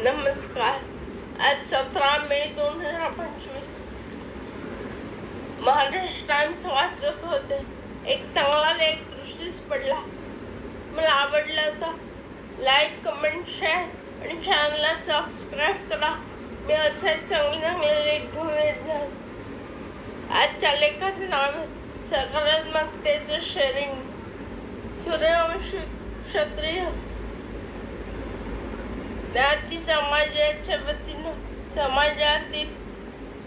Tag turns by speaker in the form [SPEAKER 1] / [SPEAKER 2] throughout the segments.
[SPEAKER 1] नमस्कार. आज 17 मे 2025 महाराष्ट्र टाइम्स वाचत होते. एक चांगला लेख दृष्टीस पडला. मला आवडला होता. लाईक, कमेंट, शेअर आणि चॅनलला सबस्क्राईब करा. मी असे चांगले लेख घेऊन येत आहे. आजच्या लेखाचे नाव आहे सकारात्मकतेचं शेअरिंग. सूर्यवंशी क्षत्रिय ज्ञाती समाजाच्या वतीनं समाजातील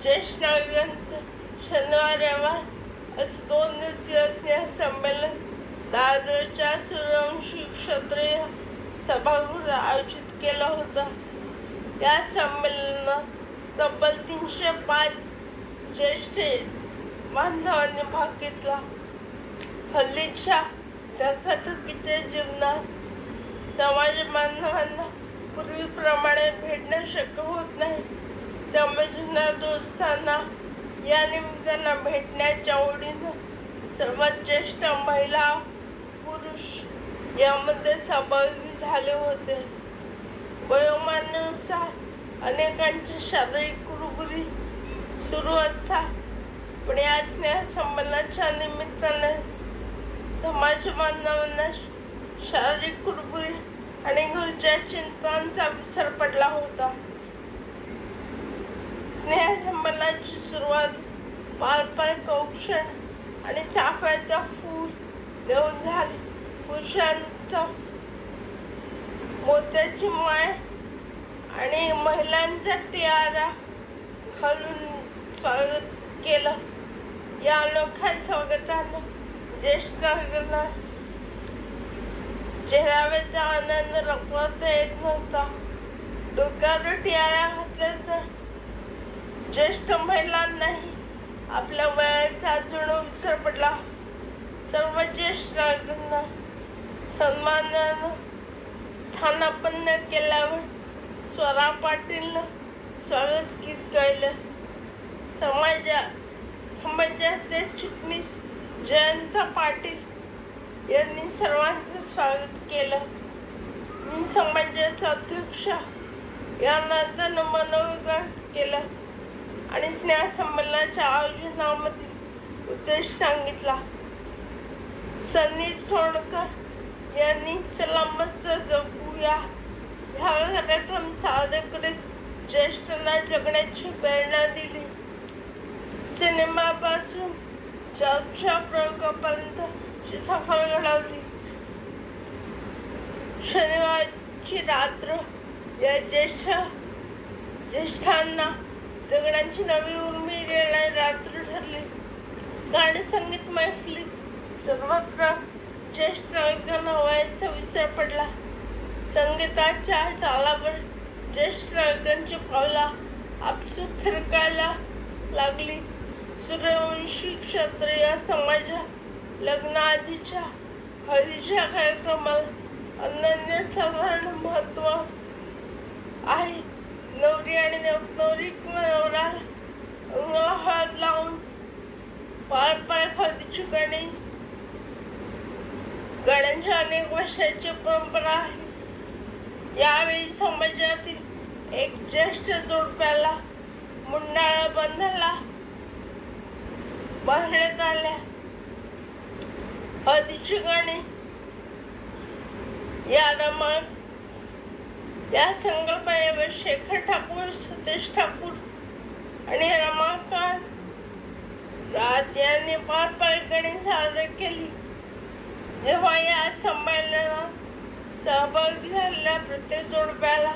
[SPEAKER 1] ज्येष्ठ नागरिकांचं शनिवार रविवार असं 2 दिवसीय स्नेहसंमेलन दादरच्या सूर्यवंशी क्षत्रिय सभागृहात आयोजित केलं होतं. या संमेलनात तब्बल 305 ज्येष्ठ बांधवांनी भाग घेतला. हल्लीच्या धकाधकीच्या जीवनात समाज बांधवांना पूर्वीप्रमाणे भेटणं शक्य होत नाही. त्यामुळे जुन्या दोस्तांना या निमित्तानं भेटण्याच्या ओढीनं सर्वात ज्येष्ठ महिला पुरुष यामध्ये सहभागी झाले होते. वयोमानानुसार अनेकांची शारीरिक कुरबुरी सुरू असतात, पण या स्नेहसंमेलनाच्या निमित्ताने समाज बांधवांना शारीरिक कुरबुरी आणि घरच्या चिंतांचा विसर पडला होता. स्नेहसंमेलनाची सुरुवात पारंपरिक औक्षण आणि चाफ्याचं फूल देऊन झाली. पुरुषांचं मोत्याची माळ आणि महिलांचा टियारा घालून स्वागत केलं. या अनोख्या स्वागतानं ज्येष्ठ नागरिकांना चेहऱ्यावरचा आनंद रोखता येत नव्हता. डोक्यावर टियारा घातला तर ज्येष्ठ महिलांनाही आपल्या वयाचा जणू विसर पडला. सर्व ज्येष्ठ नागरिकांना सन्मानानं स्थानापन्न केल्यावर स्वरा पाटीलनं स्वागत गीत गायलं. समाजाचे चिटणीस जयंत पाटील यांनी सर्वांचं स्वागत केलं. मी समाजाचा अध्यक्ष या नात्यानं मनोविकास केला आणि स्नेहसंमेलनाच्या आयोजनामधील उद्देश सांगितला. सनी सोनकर यांनी चला मस्त जगूया हा कार्यक्रम सादर करीत ज्येष्ठांना जगण्याची प्रेरणा दिली. सिनेमापासून जगच्या प्रयोगापर्यंत सफर घडवली. शनिवारची रात्र या ज्येष्ठांना जगण्याची नवी उर्मी देणारी रात्र ठरली. गाणी संगीत मैफिलीत सर्वत्र ज्येष्ठ नागरिकांना वयाचा विसर पडला. संगीताच्या तालावर ज्येष्ठ नागरिकांची पावला आपसूक फिरकायला लागली. सूर्यवंशी क्षत्रिय समाजात लग्नाआधीच्या हळदीच्या कार्यक्रमाला अनन्यसाधारण महत्त्व आहे. नवरी आणि नवरी किंवा नवऱ्याला हळद लावून पारंपरिक हळदीची गाण्यांची अनेक वर्षाची परंपरा आहे. यावेळी समाजातील एक ज्येष्ठ जोडप्याला मुंडाळ्या बांधायला बांधण्यात आल्या. हळदीची गाणी या संकल्पनेवर शेखर ठाकूर, सतीश ठाकूर आणि रमाकांत राज यांनी पारंपरिक गाणी सादर केली. जेव्हा या संमेलनात सहभागी झालेल्या प्रत्येक जोडप्याला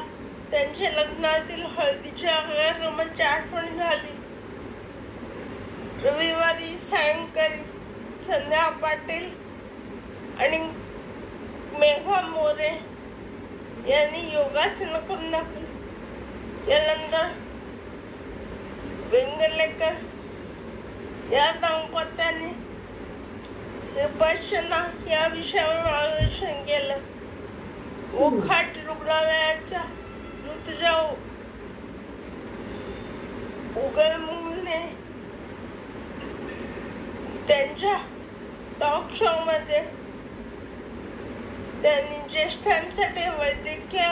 [SPEAKER 1] त्यांच्या लग्नातील हळदीच्या कार्यक्रमाची आठवण झाली. रविवारी सायंकाळी संध्या पाटील आणि मेघा मोरे यांनी योगासनं करून दाखवली. त्यानंतर वेंगलेकर या दाम्पत्याने विपश्यना या विषयावर मार्गदर्शन केलं. ओखाट रुग्णालयाच्या ऋतुजा उगलमुने त्यांच्या टॉक शो मध्ये त्यांनी ज्येष्ठांसाठी वैद्यकीय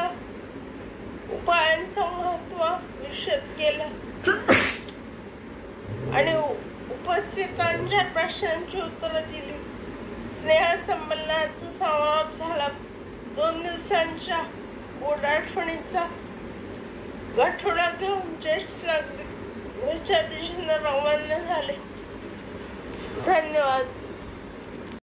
[SPEAKER 1] उपायांचा परिषद केलं आणि उपस्थितांच्या प्रश्नांची उत्तरं दिली. स्नेहसंमेलनाचा समारोप झाला. 2 दिवसांच्या गोड आठवणीचा गाठोडा घेऊन ज्येष्ठ नागरिक घरच्या दिशेने रवाना झाले. धन्यवाद.